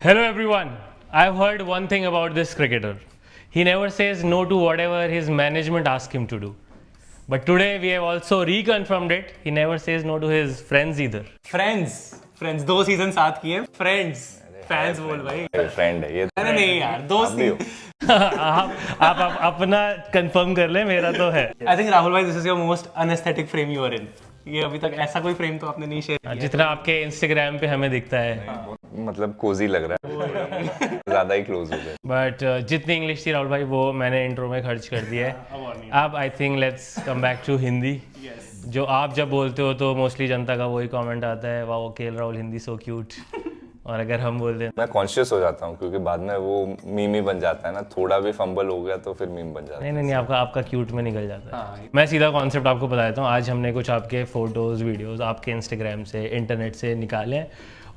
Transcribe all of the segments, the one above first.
Hello everyone. I've heard one thing about this cricketer. He never says no to whatever his management asks him to do. But today we have also reconfirmed it. He never says no to his friends either. Friends 2 season साथ किए friends fans बोल भाई friend है ये। अरे नहीं यार दोस्त ही आप अपना कंफर्म कर ले, मेरा तो है। आई थिंक राहुल भाई this is your most unaesthetic frame you are in. ये अभी तक ऐसा कोई फ्रेम तो आपने नहीं शेयर किया जितना आपके इंस्टाग्राम पे हमें दिखता है। मतलब कोजी लग रहा है ज्यादा ही क्लोज हो गए। बट जितनी इंग्लिश थी राहुल भाई वो मैंने इंट्रो में खर्च कर दिया है। अब I think let's come back to Hindi. जो आप जब बोलते हो तो मोस्टली जनता का वही कमेंट आता है, वाह KL Rahul Hindi so cute. और अगर हम बोल दें, मैं कॉन्शियस हो जाता हूँ क्योंकि बाद में वो मीम ही बन जाता है ना, थोड़ा भी फंबल हो गया तो फिर मीम बन जाता है। नहीं, आपका क्यूट में निकल जाता है। मैं सीधा कॉन्सेप्ट आपको बताता हूँ। आज हमने कुछ आपके फोटोज वीडियोस आपके इंस्टाग्राम से इंटरनेट से निकाले हैं।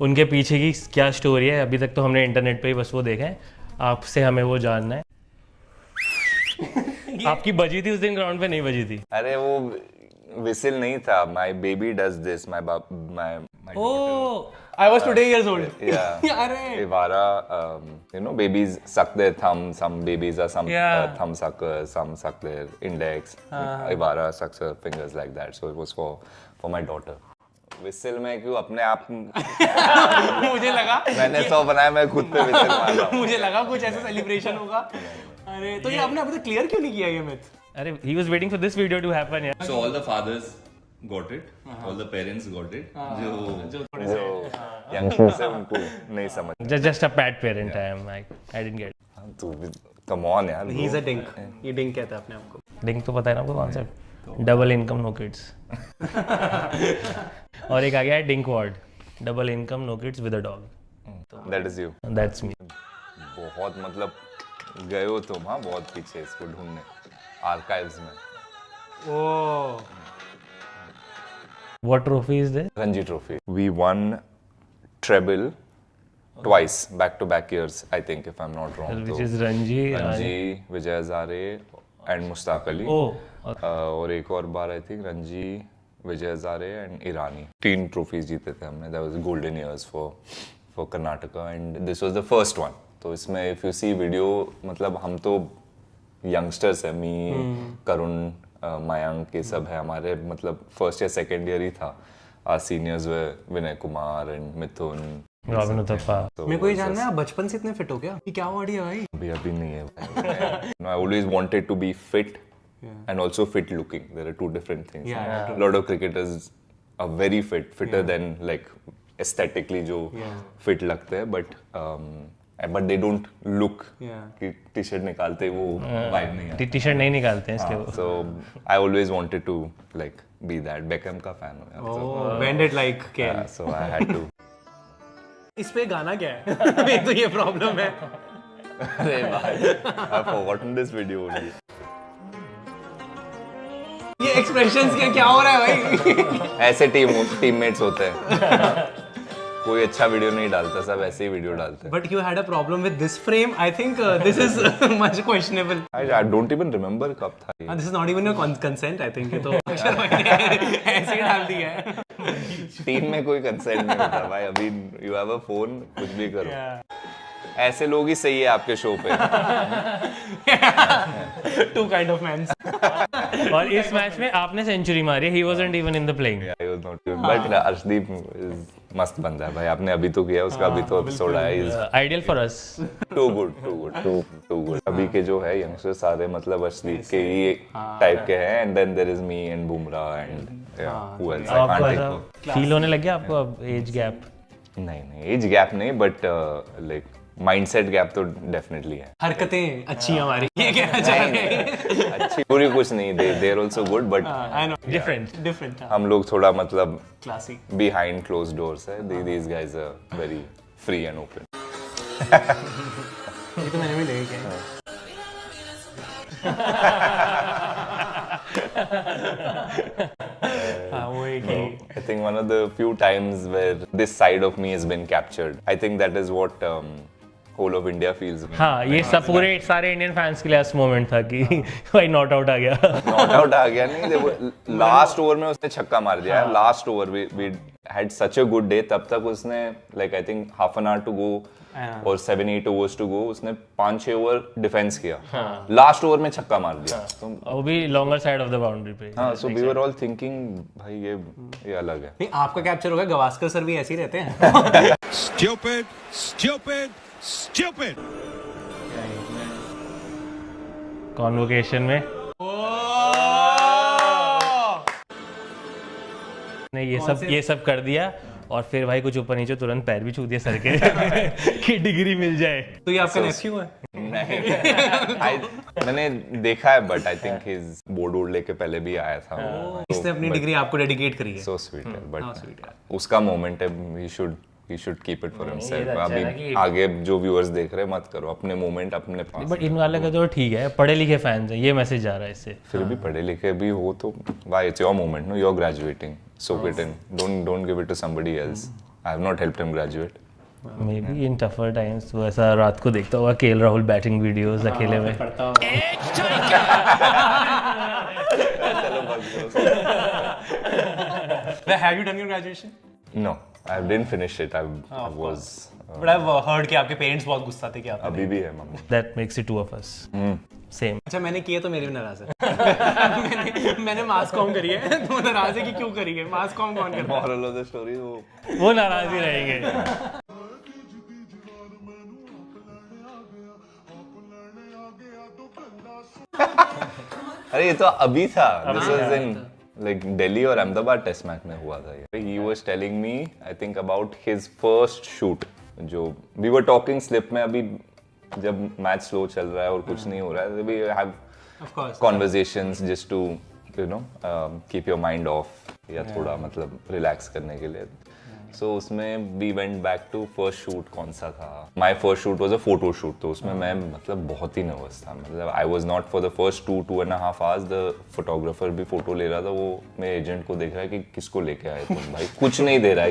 उनके पीछे की क्या स्टोरी है अभी तक तो हमने इंटरनेट पे ही बस वो देखा है, आपसे हमें वो जानना है। आपकी बजी थी उस दिन ग्राउंड पे, नहीं बजी थी? अरे वो विसिल नहीं था। My baby does this, my oh I was today years old yeah अरे Ivara, babies suck their thumb, some babies are thumb suckers, some suck their index. Ivara sucks her fingers like that, so it was for my daughter. Whistle में क्यों अपने आप मुझे लगा मैंने तो बनाया, मैं खुद पे विसिल मार रहा हूँ। मुझे लगा कुछ ऐसा सेलिब्रेशन होगा। अरे तो ये आपने अभी तक क्लियर क्यों नहीं किया ये मिथ? अरे he was waiting for this video to happen यार। So all the fathers got it, all the parents got it. जो जो यंगस्टर से उनको नहीं समझ। Just a bad parent I am. I didn't get it. तू come on यार। He is a drink. ये डिंक कहता है अपने आप को। लिंक तो पता है ना आपको concept, double income no kids. और एक आ गया है DINKWAD, double income no kids with a dog. That is you. That's me. बहुत मतलब गए हो तुम, हाँ बहुत पीछे इसको ढूंढने आर्काइव्स में। ओह What trophy is there? Ranji Trophy. We won treble twice, back-to-back years, I think, if I'm not wrong. Which is Ranji, Vijay Hazare and Mushtaq Ali. Oh, और एक और बार I think Ranji, Vijay Hazare and Irani. 3 trophies जीते थे हमने। That was golden years for Karnataka and this was the first one. तो इसमें if you see video, मतलब हम तो यंगस्टर्स है, मी करुण मयंक ये सब है हमारे, मतलब फर्स्ट या सेकेंड ईयर ही था। Seniors way Vinay Kumar and Mithun, robin Uthappa. मेरे को ये जानना है आप बचपन से इतने फिट हो क्या? ये क्या बॉडी है भाई? अभी नहीं है। I always wanted to be fit and also fit looking. There are two different things. A lot of cricketers are very fitter than like aesthetically जो fit लगते हैं, but they don't look कि T shirt निकालते वो vibe नहीं आता। T shirt नहीं निकालते हैं इसके। So I always wanted to like be that. Beckham का फैन हूँ यार। ओह bend it like KL. So I had to. इस पे गाना क्या है? मेरे तो ये प्रॉब्लम है। अरे भाई I've forgotten this video only. ये एक्सप्रेशंस क्या हो रहा है भाई? ऐसे टीममेट्स होते हैं। कोई अच्छा वीडियो नहीं डालता, सब ऐसे ही वीडियो डालते हैं। But you had a problem with this frame. I think this is much questionable. I don't even remember कब था ये। This is not even your consent. I think ये तो अक्षर भाई ने ऐसे ही डाल दिया है। टीम में कोई कंसेंट नहीं होता भाई। अभी यू हैव अ फोन, कुछ भी करो। ऐसे लोग ही सही है आपके शो पे। Two kind of men. और इस मैच में आपने सेंचुरी मारी, he wasn't even in the playing. I was not good, but Arshdeep is मस्त बंदा है भाई। आपने अभी तो किया, उसका अभी तो एपिसोड आया। Ideal for us. Too good. अभी के जो है यंगस्टर सारे मतलब अर्शदीप के ही टाइप के हैं, and then there is me and Bumrah and who else? I can't think. Feel होने लग गया आपको अब एज गैप? नहीं एज गैप नहीं, बट लाइक माइंडसेट गैप तो डेफिनेटली है। हरकतें अच्छी हमारी, ये कहना चाह रहे हैं। अच्छी पूरी कुछ नहीं, they are also good, but different हम लोग थोड़ा मतलब क्लासिक बिहाइंड क्लोज्ड डोर्स है। These guys are very free and open. ये तो मैंने भी देखा है। I think one of the few times where this side of me has been captured. I think that is what whole of India feels. हाँ, ये सब पूरे सारे इंडियन फैंस के लिए ऐसा मोमेंट था कि भाई नॉट आउट आ गया। नॉट आउट आ गया नहीं, देखो लास्ट ओवर में उसने छक्का मार दिया। Last over we had such a good day. तब तक उसने like I think half an hour to go और 7-8 ओवर्स टू गो, उसने 5-6 ओवर डिफेंस किया, लास्ट ओवर में छक्का मार दिया, तो वो भी longer side of the boundary पे। हाँ, so we were all thinking भाई ये अलग है। नहीं, आपका कैप्चर होगा, गवास्कर सर भी ऐसे ही रहते हैं। Stupid, stupid, stupid. कॉन्वोकेशन में ने ये सब कर दिया, और फिर भाई कुछ ऊपर नीचे तुरंत पैर भी छू दिया सर के कि डिग्री मिल जाए। तो ये आपका नेफ्यू है? नहीं, मैंने देखा है, but I think his board लेके पहले भी आया था वो। इसने अपनी डिग्री आपको डेडिकेट करी है। सो स्वीट है, बट उसका मोमेंट है, he should keep it for himself। अभी आगे जो व्यूअर्स देख रहे हैं, मत करो, अपने मोमेंट अपने पास। बट इन वाले का तो ठीक है, पढ़े लिखे फैंस हैं, ये मैसेज जा रहा है इससे। फिर भी पढ़े लिखे भी हो तो why, it's your moment, no, you're graduating, soak it in, don't give it to somebody else। I have not helped him graduate। May be in tougher times वो ऐसा रात को देखता होगा केएल राहुल बैटिंग वीडियोस अकेले में। Have you done your graduation? No, I didn't finish it। I was But I've heard कि आपके पेरेंट्स बहुत गुस्सा थे कि आप। अभी भी है mummy. That makes it two of us। Same। अच्छा, मैंने किए तो मेरे भी नाराज है। मैंने मास कॉम करी है, तो नाराज है कि क्यों करी है? मास कॉम कौन करता है? Moral of the story वो नाराज ही रहेंगे। अरे ये तो अभी था, this was in like Delhi और अहमदाबाद टेस्ट मैच में हुआ था ये। He was telling me I think about his first shoot, जो वी वर टॉकिंग स्लिप में, अभी जब मैच स्लो चल रहा है और कुछ नहीं हो रहा है, we have conversations just to you know keep your mind off, या थोड़ा मतलब रिलैक्स करने के लिए। सो उसमें we went back to first shoot, कौन सा था, my first shoot was a photo shoot. तो उसमें मैं मतलब बहुत ही नर्वस था, मतलब I was not for the first 2.5 hours. The photographer भी फोटो ले रहा था, वो मेरे एजेंट को देख रहा है कि किसको लेके आए तुम भाई, कुछ नहीं दे रहा है।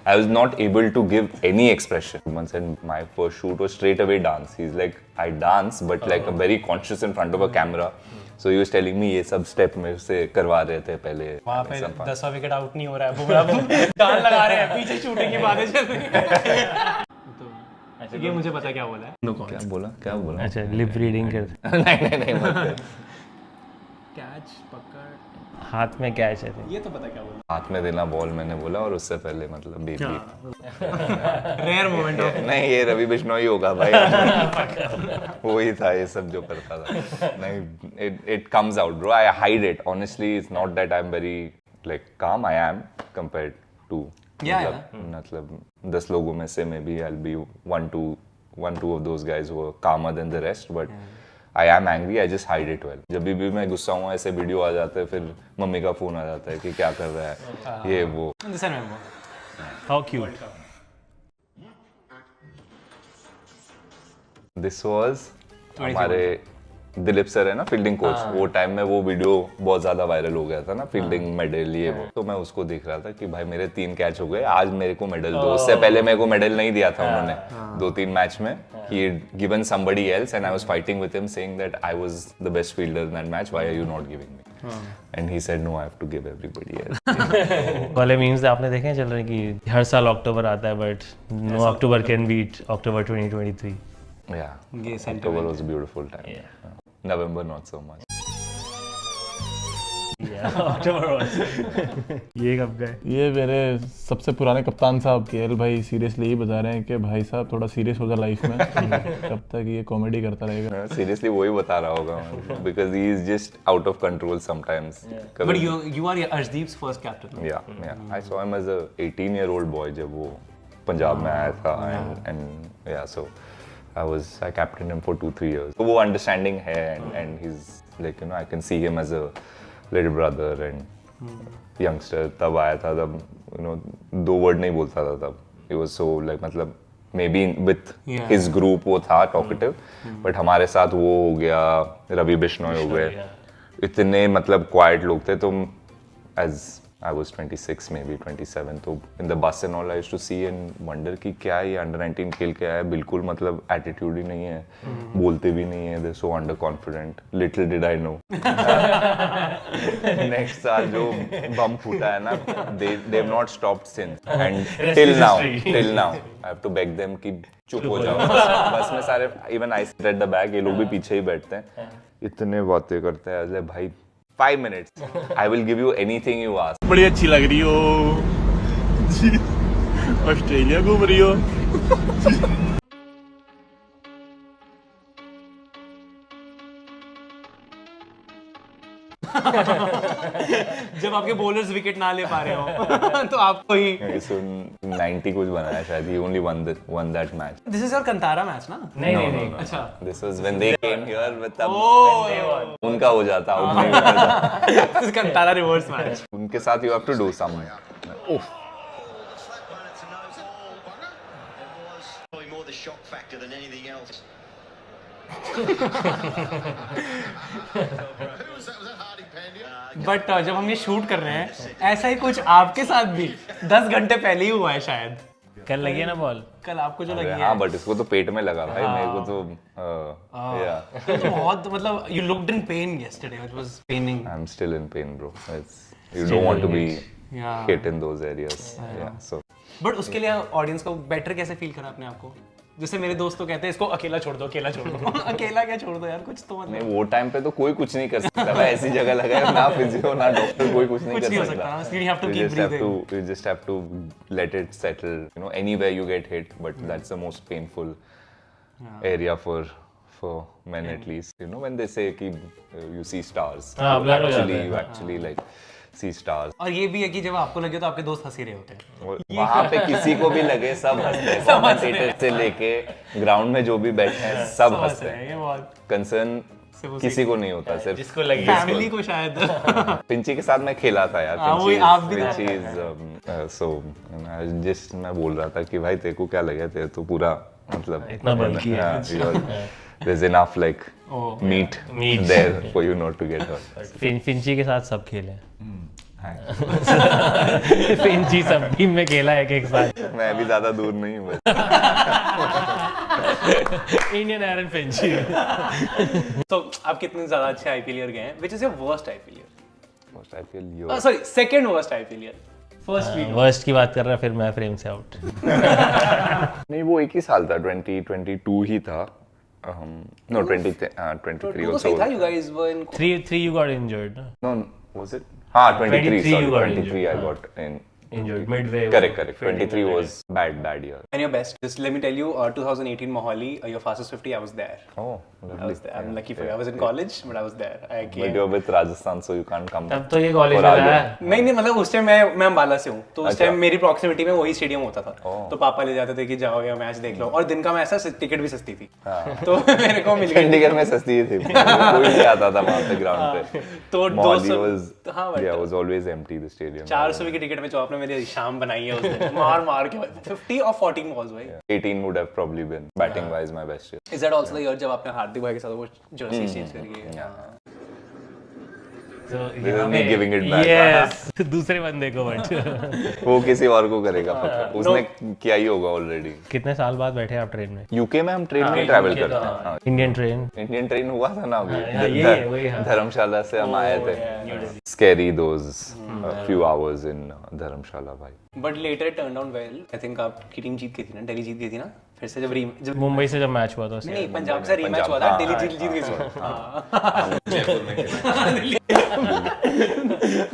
I was not able to give any expression. My first shoot was straight away dance. He is like I dance but like a very conscious in front of a camera. So he was telling me ये सब step में से करवा रहे थे पहले। वहाँ पे 10वां विकेट आउट नहीं हो रहा है, बुमराह गान लगा रहे हैं, पीछे शूटिंग की बातें चल रही हैं। तो ये मुझे पता क्या बोला है। क्या बोला? अच्छा, लिप रीडिंग करते। नहीं मत। कैच पकड़, हाथ में कैच है, ये तो पता क्या बोला। हाथ में देना बॉल मैंने बोला, और उससे पहले मतलब बीप रेयर मोमेंट ऑफ। नहीं, ये रवि बिश्नोई होगा भाई। वो ही था ये सब जो करता था। नहीं, it comes out bro, I hide it honestly। it's not that I'm very like calm, I am compared to मतलब 10 लोगों में से maybe I'll be one two of those guys who are calmer than the rest, but I am angry, I just hide it well। जब भी मैं गुस्सा हूँ, ऐसे वीडियो आ जाते हैं, फिर मम्मी का फोन आ जाता है कि क्या कर रहा है ये वो। How cute। दिस वाज हमारे दिलीप सर है ना, फील्डिंग कोच, वो टाइम में वो वीडियो बहुत ज्यादा वायरल हो गया था ना, फील्डिंग मेडल ये वो। तो मैं उसको देख रहा था कि भाई मेरे 3 कैच हो गए, आज मेरे को मेडल दो। उससे पहले मेरे को मेडल नहीं दिया था उन्होंने 2-3 मैच में। He given somebody else and I was fighting with him saying that I was the best fielder in that match, why are you not giving me? And he said no, I have to give everybody else. वाले memes आपने देखे हैं चल रहे कि हर साल अक्टूबर आता है, but no October can beat October 2023। Yeah, October was a beautiful time। November not so much। ये कब गए? ये मेरे सबसे पुराने कप्तान साहब केएल भाई सीरियसली ही बता रहे हैं कि भाई साहब थोड़ा सीरियस हो जा लाइफ में। कब तक ये कॉमेडी करता रहेगा? सीरियसली वही बता रहा होगा, because he is just out of control sometimes. But you are Arshdeep's first captain. या I saw him as a 18-year-old boy जब वो पंजाब में आया था, एंड या सो I captained him for 2-3 years। तो वो understanding है, and he's like you know I can see him as a little brother and youngster। तब आया था, तब you know 2 word नहीं बोलता था तब। He was so like मतलब maybe with his group वो था talkative, but हमारे साथ वो हो गया, रवि बिश्नोई हो गए, इतने मतलब quiet लोग थे। तो as I was 26 maybe 27, तो in the bus and all I used to see and wonder कि क्या ये under 19 खेल के आया, बिल्कुल मतलब attitude ही नहीं है, बोलते भी नहीं है, they're so underconfident. Little did I know. Next साल जो बम फूटा है ना, they've not stopped since and till now I have to beg them कि चुप हो जाओ. बस में सारे even I sit at the back, ये लोग भी पीछे ही बैठते हैं, इतने बातें करते हैं, ऐसे भाई 5 minutes. I will give you anything you ask. बड़ी अच्छी लग रही हो, ऑस्ट्रेलिया घूम रही हो. जब आपके बॉलर्स विकेट ना ले पा रहे हो तो आपको ही 90 कुछ बनाया शायद. He only won that match. This is your Kantara match ना? नहीं. अच्छा, This was when they came here with तब उनका हो जाता, आउट नहीं होता. This Kantara reverse match. उनके साथ you have to do some. More the shock factor than anything else. But जब हम ये शूट कर रहे हैं ऐसा ही कुछ आपके साथ भी 10 घंटे पहले ही हुआ है शायद. कल लगी है ना बॉल? कल आपको जो लगी है. हाँ, बट इसको तो पेट में लगा भाई, मेरे को तो कल तो बहुत मतलब you looked in pain yesterday. It was paining. I'm still in pain, bro. You don't want to be Yeah. hit in those areas. Yeah, so but उसके लिए ऑडियंस को बेटर कैसे फील करा आपने आपको? जैसे मेरे दोस्त तो कहते हैं इसको अकेला छोड़ दो. अकेला क्या छोड़ दो यार, कुछ तो मतलब. नहीं, वो टाइम पे तो कोई कुछ नहीं कर सकता भाई, ऐसी जगह लगा है ना फिजियो ना डॉक्टर, कोई कुछ नहीं कर सकता. You have to keep breathing. You just have to let it settle. You know, anywhere you get hit, but that's the most painful area for men at least. You know, when they say कि you see stars, you actually like see stars. और ये भी है कि जब आपको लगे तो आपके दोस्त हंस ही रहे होते हैं. वहाँ पे किसी को भी लगे सब हंसते हैं, कमेंटेटर से लेके ग्राउंड में जो भी बैठे हैं सब हंसते हैं. ये बहुत कंसर्न किसी को नहीं होता, सिर्फ जिसको लगे. फैमिली को शायद. पिंची के साथ मैं खेला था यार. पिंची मैं बोल रहा था कि भाई तेरे को क्या लगे, तेरे तो पूरा मतलब इतना बल्कि है. There's enough like meat there for you not to get hurt. फिंची के साथ सब खेले. फिंची सब टीम में खेला एक साथ. मैं भी ज्यादा दूर नहीं हूँ. इंडियन एरन फिंची. तो आप कितने ज्यादा अच्छे आईपीएल गए हैं? Which is your worst IPL? First IPL Sorry, second worst IPL. First week. Worst की बात कर रहा, फिर मैं फ्रेम से आउट. नहीं, वो एक ही साल था, 2022 ही था. No, 23 also. You guys were in 3 you got injured. No, was it? हाँ, 23. Sorry, you got 23 I got injured midway. Correct. 23 was bad year. And your best. Just let me tell you, 2018 Mohali, your fastest 50, I was there. Oh, I was there. I'm lucky for you. I was in college, but I was there. I came. But you're with Rajasthan, so you can't come. तब तो ये college में था. नहीं मतलब उस time मैं अम्बाला से हूँ, तो उस टाइम मेरी प्रॉक्सिमिटी में वही स्टेडियम होता था. तो पापा ले जाते थे कि जाओ या मैच देख लो, और दिन का मैच था, टिकट भी सस्ती थी. तो मेरे को मिल गई. चंडीगढ़ में सस्ती थी, कोई नहीं आता था वहाँ पे ग्राउंड पे. तो 200 was always empty the stadium. 400 की टिकट में जो आपने मेरी शाम बनाई है उस दिन, मार के 50 और 14 balls भाई. 18 would have probably been batting wise my best year. Is that also the year जब आपने हार्दिक भाई के साथ वो जर्सी चेंज करी है? This is me giving it back. Yes. दूसरे बंदे को बट वो किसी और को करेगा पक्का. उसने किया ही होगा ऑलरेडी. कितने साल बाद बैठे आप ट्रेन में? यूके में हम ट्रेन में ट्रैवल करते हैं. इंडियन ट्रेन हुआ था ना अभी, वही धर्मशाला से हम आए थे. Scary those few hours in धर्मशाला भाई. But later it turned out well. I think आपकी टीम जीत गई थी ना, दिल्ली जीत गई थी ना. फिर से जब मुंबई से जब मैच हुआ था, नहीं पंजाब से रीमैच हुआ था, दिल्ली जीत गई थी.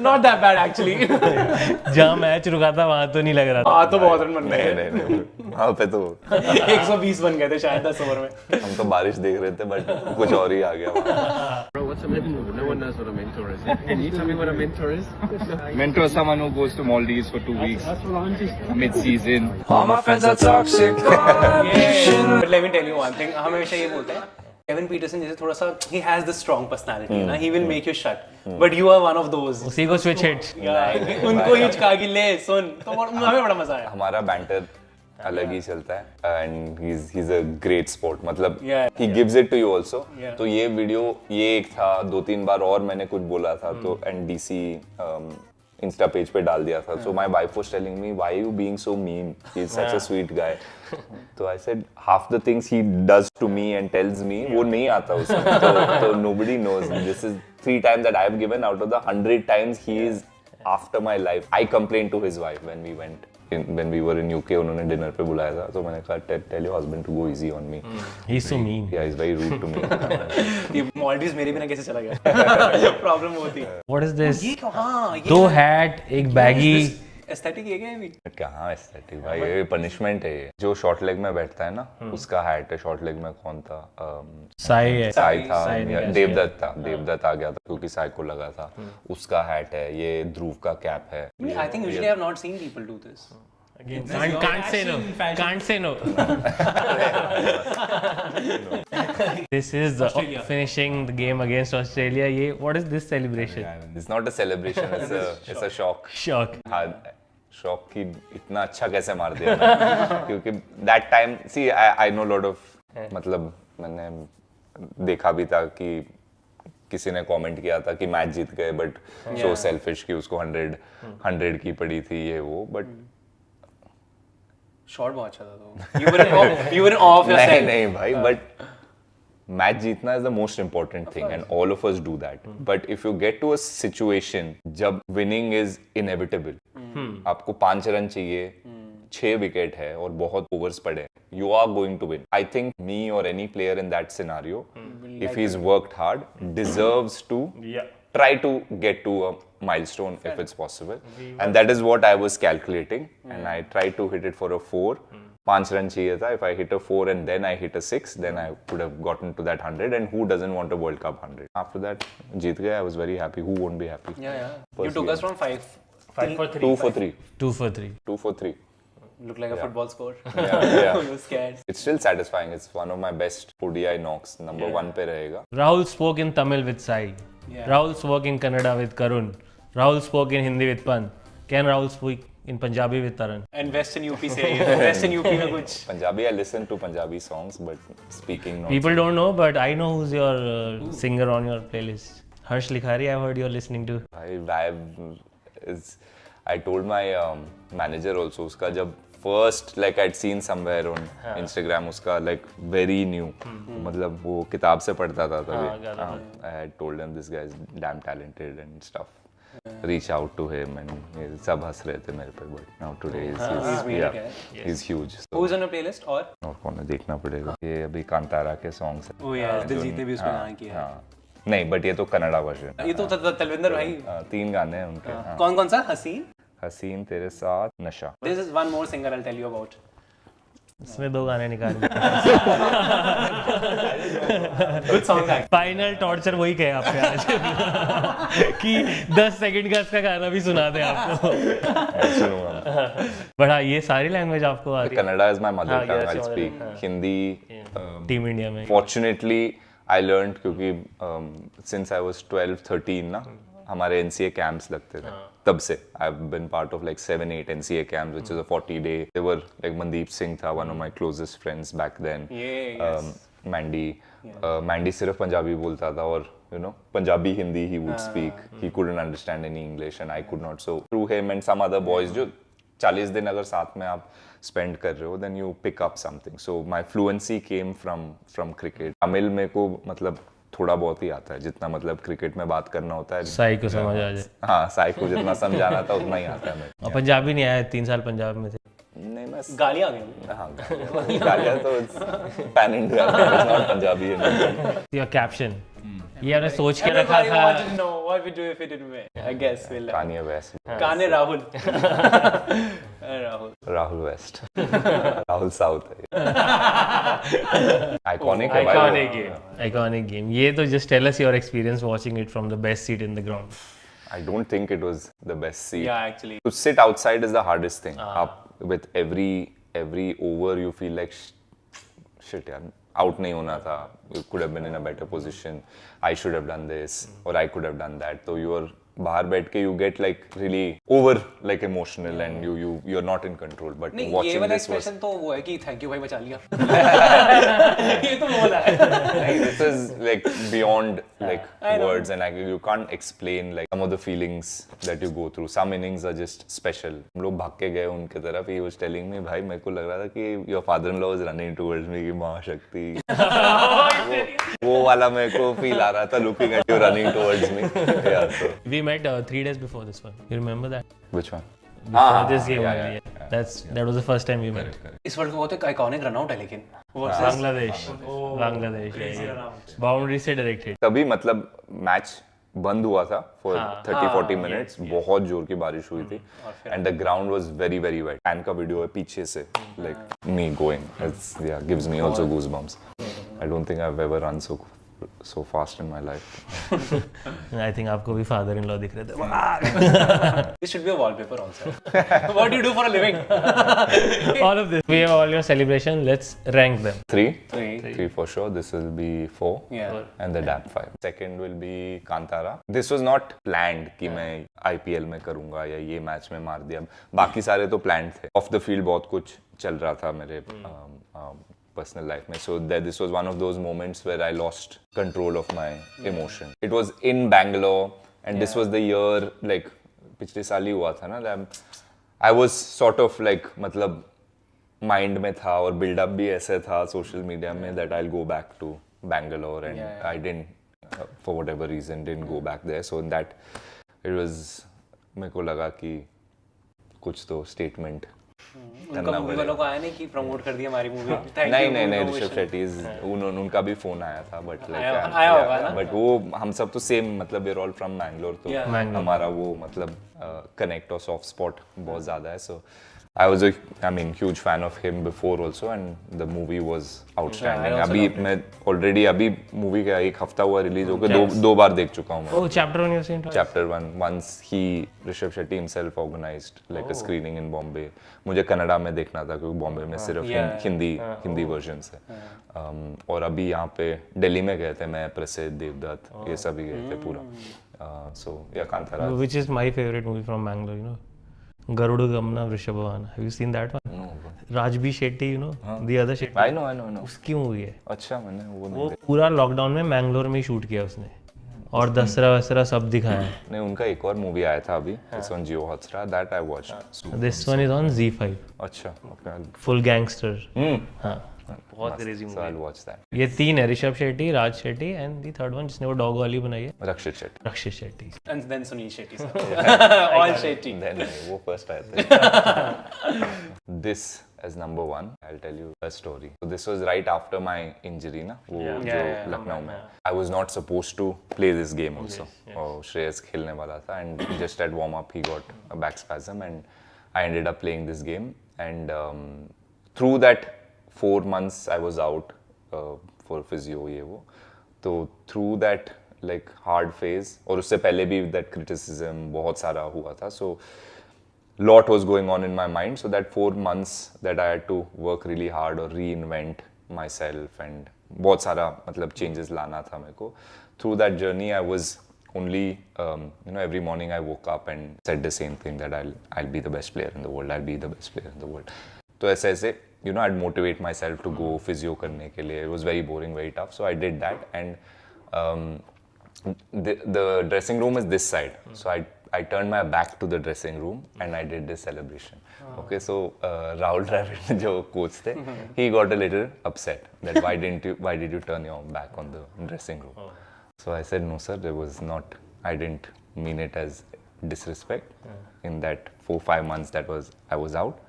Not that bad actually. जहाँ मैच रुका था वहाँ तो नहीं लग रहा था. हाँ तो बहुत रन बन गए. नहीं वहाँ पे तो 120 बन गए थे शायद 10 ओवर में. हम तो बारिश देख रहे थे बट कुछ और ही आ गया. Bro, what's a mentor? No one knows what a mentor is. Can you tell me what a mentor is? Mentor is someone who goes to Maldives for 2 weeks mid-season. All my friends are toxic. But let me tell you one thing. हम हमेशा ये बोलते हैं, Kevin Pietersen जैसे थोड़ा सा he has the strong personality ना, he will make you shut. But you are one of those. उसी को स्विच हिट. उनको ही कहा कि ले सुन, तो हमें बड़ा मजा आया. हमारा बैंटर अलग ही चलता है and he's a great sport. मतलब he gives it to you also. तो ये वीडियो ये एक था, 2-3 बार और मैंने कुछ बोला था तो एंड DC इंस्टा पेज पे डाल दिया था. So my wife was telling me, why are you being so mean? He's such a sweet guy. तो I said half the things he does to me and tells me वो नहीं आता उसमें. तो nobody knows. This is 3 times that I have given out of the 100 times he is after my life. I complained to his wife when we were in UK. उन्होंने dinner पे बुलाया था, तो मैंने कहा tell your husband to go easy on me. He's so mean. Yeah, he's very rude to me. ये Maldives मेरे बिना कैसे चला गया? प्रॉब्लम होती. What is this? ये हाँ, ये 2 hat, एक baggy. एस्थेटिक है क्या ये भी? कहाँ एस्थेटिक भाई, ये पनिशमेंट है. ये जो शॉर्ट लेग में बैठता है ना, उसका हैट है. शॉर्ट लेग में कौन था? साई है. साई था, देवदत्त था. देवदत्त आ गया था क्योंकि साई को लगा था. उसका हैट है. ये ध्रुव का कैप है. I think usually I have not seen people do this. Can't say no. Can't say no. This is finishing the game against Australia. ये what is this celebration? It's not a celebration. It's a shock. Shock. हाँ, shock की इतना अच्छा कैसे मार दिया ना? क्योंकि that time, see, I know lot of, मतलब मैंने देखा भी था कि किसी ने कमेंट किया था कि मैच जीत गए बट सो सेल्फिश कि उसको 100 की पड़ी थी ये वो. बट शॉट बहुत अच्छा था. तो you were off yourself. नहीं भाई, बट मैच जीतना is the most important thing and all of us do that. But if you get to a situation जब winning is inevitable, आपको 5 रन चाहिए, 6 विकेट है और बहुत ओवर्स पड़े, you are going to win. I think me or any player in that scenario, if he's worked hard, deserves to try to get to a milestone if it's possible. And that is what I was calculating. And I tried to hit it for a 4. 5 run चाहिए था. If I hit a 4 and then I hit a 6, then I could have gotten to that 100. And who doesn't want a World Cup 100? After that, जीत गए. I was very happy. Who won't be happy? Yeah. You took us from 5 for 3. 2 for 3. 2 for 3. 2 for 3. Look like a football score. Yeah. I was scared. It's still satisfying. It's one of my best ODI knocks. Number 1 पे रहेगा. Rahul spoke in Tamil with Sai. Rahul spoke in Kannada with Karun. Rahul spoke in Hindi with Pan. Can Rahul speak in Punjabi with Taran? And Western UP से Western UP में कुछ. Punjabi, I listen to Punjabi songs, but speaking not. People don't know, but I know who's your singer on your playlist. Harsh Likhari, I've heard you're listening to. I told my manager also. उसका जब first like I'd seen somewhere on Instagram उसका like very new. मतलब वो किताब से पढ़ता था तभी. I had told him this guy is damn talented and stuff. Reach out to him and सब हंस रहे थे मेरे पे, but now today he's huge. Who's on your playlist और कौन है देखना पड़ेगा. ये अभी कांतारा के songs हैं. Oh yeah, दिलजीत ने भी उसको गाना किया है. नहीं, बट ये तो कन्नड़ा वर्जन. ये तो तलविंदर भाई. 3 गाने हैं उनके. कौन सा? हसीन, तेरे साथ, नशा. This is one more singer I'll tell you about. इसमें 2 गाने निकाल. Good song guy. Final torture वही कहे आपके आज कि 10 सेकंड का इसका गाना भी सुना दे आपको. सुनूंगा. बट हाँ, ये सारी लैंग्वेज आपको आ रही है. Kannada is my mother tongue. I'll speak Hindi. Team India में. Fortunately, I learned क्योंकि since I was 12-13 ना, हमारे NCA camps लगते थे. तब से I've been part of like 7-8 NCA camps, which is a 40-day. They were like Mandeep Singh था one of my closest friends back then. Mandy सिर्फ पंजाबी बोलता था और you know Punjabi Hindi he would speak. He couldn't understand any English and I could not. So through him and some other boys जो 40 दिन अगर साथ में आप spend कर रहे हो, then you pick up something. So my fluency came from cricket. Tamil मेरे को मतलब थोड़ा बहुत ही आता है, जितना मतलब क्रिकेट में बात करना होता है. साई को समझ आ जाए. हाँ, साई को जितना समझाना था उतना ही आता है मेरे. और पंजाबी नहीं आया. 3 साल पंजाब में थे. नहीं, मैं गालियाँ आ गई. हाँ, गालियाँ तो pan India, it's not Punjabi. Your caption ये हमने सोच के रखा था. What we do if we didn't win? I guess we'll. Kanye West. Kanye Rahul. Rahul West. Rahul South. Iconic. Iconic game. ये तो just tell us your experience watching it from the best seat in the ground. I don't think it was the best seat. Yeah, actually. To sit outside is the hardest thing. Up with every over, you feel like shit, yaar, out नहीं होना था. You could have been in a better position. I should have done this, or I could have done that. So you are बाहर बैठ के you get like really over like emotional and you're not in control, but नहीं, ये watching वाला this was expression तो वो है कि थैंक यू भाई बचा लिया। ये तो बोला है। like, this is like beyond like words and like, you can't explain like some of the feelings that you go through. Some innings are just special. हम लोग भाग के गए उनके तरफ, he was telling me भाई मेरे को लग रहा था कि your father-in-law was running towards me कि महाशक्ति वो वाला मेरे को feel आ रहा था looking at you running towards me. Yeah, so. We met 3 days before this one. You remember that? Which one? Before this game only. That was the first time we met. इस world का बहुत एक iconic runout है लेकिन Bangladesh boundary से direct hit. तभी मतलब match बंद हुआ था फॉर 30-40 मिनट्स, बहुत जोर की बारिश हुई थी and the ground was very very wet. Fan का वीडियो है पीछे से लाइक मी गोइंग, इट्स या gives me also goosebumps. I don't think I have ever run so fast in my life. I think आपको भी father-in-law दिख रहे थे। This should be a wallpaper also. What do you do for a living? All of this. We have all your celebration. Let's rank them. Three for sure. This will be 4. Yeah. And the DAP 5. Second will be Kantara. This was not planned कि मैं IPL में करूँगा या ये match में मार दिया। बाकी सारे तो planned थे। Off the field बहुत कुछ चल रहा था मेरे personal life mein. So this was one of those moments where I lost control of my emotion. It was in Bangalore and this was the year like पिछले साल ही हुआ था ना, I was sort of like मतलब mind में था और build up भी ऐसे था social media में that I'll go back to Bangalore and I didn't for whatever reason didn't go back there. So in that it was मेरे को लगा कि कुछ तो statement उनका मूवी वालों को आया नहीं कि प्रमोट कर दिया हमारी मूवी। नहीं ऋषभ शेट्टी उनका भी फोन आया था बट लाइक आया होगा ना, बट वो हम सब तो सेम मतलब we are all from Mangalore, तो हमारा वो मतलब कनेक्ट और सॉफ्ट स्पॉट बहुत ज्यादा है। सो I was I mean huge fan of him before also and the movie was outstanding. अभी मैं already अभी movie का एक हफ्ता हुआ रिलीज होकर दो बार देख चुका हूँ मैं। Oh, chapter 1 you've seen twice? Chapter 1 once he Rishabh Shetty himself organized like a screening in Bombay. मुझे कन्नड़ा में देखना था क्योंकि बॉम्बे में सिर्फ हिंदी वर्जन है। और अभी यहाँ पे दिल्ली में गए थे मैं, प्रसिद्ध, देवदत्त, ये सभी गए थे पूरा। So yeah, Kantara. Which is my favorite movie from Bangalore, you know. Garuda Gamna Vrishabhavan. Have you seen that one? No. Rajbir Shetty, you know, the other Shetty. I know. उसकी मूवी है। अच्छा, मैंने वो पूरा lockdown में मैंगलोर में ही shoot किया उसने और दसरा वसरा सब दिखाया है। नहीं, उनका एक और मूवी आया था अभी, it's on Jio Hotstar, that I watched. This one is on Z5. अच्छा, okay. Full gangster. हाँ, बहुत crazy movie. So I'll watch that. ये 3 है, Rishabh Shetty, Raj Shetty and the third one जिसने वो डॉग वाली बनाई है, रक्षित Shetty. And then Sunil Shetty sir. All Shetty. Then वो first आया था। This as number 1, I'll tell you a story. So this was right after my injury ना, वो जो लखनऊ में। I was not supposed to play this game also. और श्रेयस खेलने वाला था and just at warm up he got a back spasm and I ended up playing this game and through that 4 months I was out for physio ये वो, तो through that like hard phase और उससे पहले भी that criticism बहुत सारा हुआ था, so lot was going on in my mind, so that 4 months that I had to work really hard or reinvent myself and बहुत सारा मतलब changes लाना था मेरे को। Through that journey I was only you know every morning I woke up and said the same thing that I'll be the best player in the world, I'll be the best player in the world. तो ऐसे you know I'd motivate myself to go physio करने के लिए। It was very boring, very tough, so I did that and the dressing room is this side, so I turned my back to the dressing room and I did this celebration. Okay, so Rahul Dravid जो coach थे, he got a little upset that why did you turn your back on the dressing room? So I said no sir, there was not, I didn't mean it as disrespect. In that 4-5 months that I was out,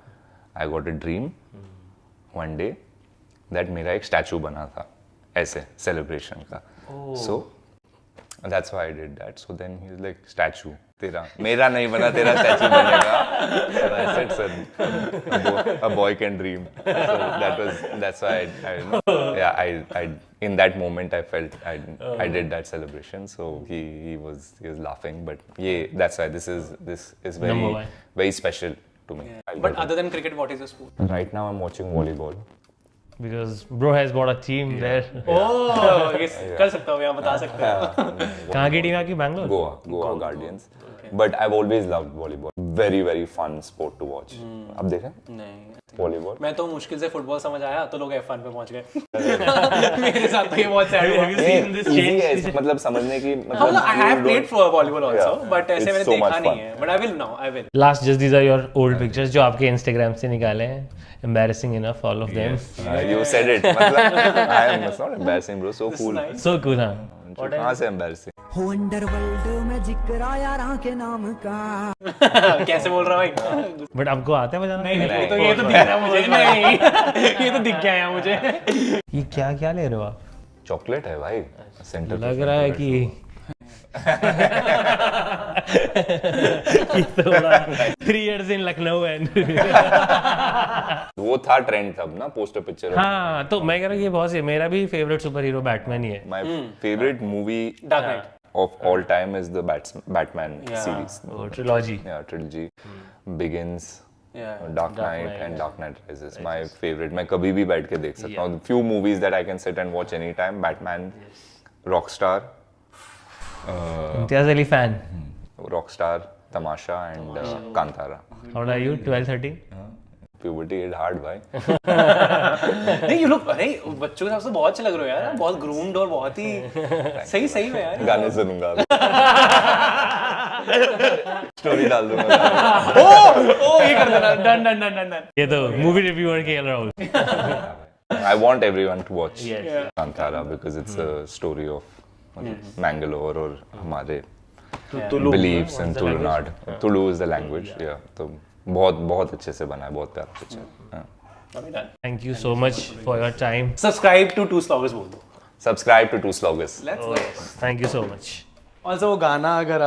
I got a dream one day that मेरा एक statue बना था ऐसे celebration का. So that's why I did that. So then he's like, statue तेरा, मेरा नहीं बना, तेरा statue बनेगा. So I said sir, a boy can dream. So that's why I in that moment I felt I did that celebration. So he was laughing, but yeah, that's why this is very special to me. But other than cricket, what is your sport? Right now I'm watching volleyball. because bro has bought a team there. ओह ये कर सकता हूँ, यहाँ बता सकते हो। कहाँ की टीम है आपकी? Bangalore? Goa guardians. But I've always loved volleyball. Very very fun sport to watch. अब देखा? नहीं वॉलीबॉल मैं तो मुश्किल से फुटबॉल समझ आया तो लोग F1 पे पहुंच गए। मेरे साथ तो ये बहुत सैड हुआ। मतलब समझने की I have played for volleyball also, but ऐसे मैंने देखा नहीं है। But I will now, I will. Last, just these are your old pictures जो आपके Instagram से निकाले हैं. Embarrassing enough, all of them. You said it. मतलब I am not embarrassing, bro. So cool. So cool, हाँ. कहाँ से embarrassing? वंडरवर्ल्ड में जिक्र आया राह के नाम का। कैसे बोल रहा भाई? But आपको आता है बजाना? नहीं ये तो दिख रहा है मुझे। नहीं ये तो दिख गया है मुझे। ये क्या ले रहे हो आप? चॉकलेट है भाई। सेंटर लग रहा है कि थोड़ा 3 years in लखनऊ एंड वो था ट्रेंड तब ना, पोस्टर पिक्चर। हाँ तो मैं कह रहा हूँ ये बहुत है, मेरा भी फेवरेट सुपर हीरो बैटमैन ही है। My favorite movie Dark Knight of all time is the Batman series. Trilogy. Yeah, trilogy. Begins, Dark Knight and Dark Knight Rises. My favorite. मैं कभी भी बैठ के देख सकता हूँ. Few movies that I can sit and watch anytime. Batman, Rockstar. Imtiaz Ali fan. Rockstar, Tamasha and Kantara. How old are you? 12-13? Puberty hit hard भाई. नहीं ये लोग अरे बच्चों के हिसाब से बहुत अच्छे लग रहे हो यार, बहुत groomed और बहुत ही सही में यार। गाने सुनूंगा। स्टोरी डाल दूंगा। ओ ये कर देना, डन। ये तो मूवी रिव्यूअर के Rahul. I want everyone to watch Kantara because it's a story of Mangalore और हमारे beliefs and Tulunad. Tulu is the language. Yeah, तो बहुत अच्छे से बना है, बहुत प्यारा picture. Thank you so much for your time. Subscribe to Two Sloggers बोल दो। Subscribe to Two Sloggers. Let's go. Thank you so much. Also वो गाना अगर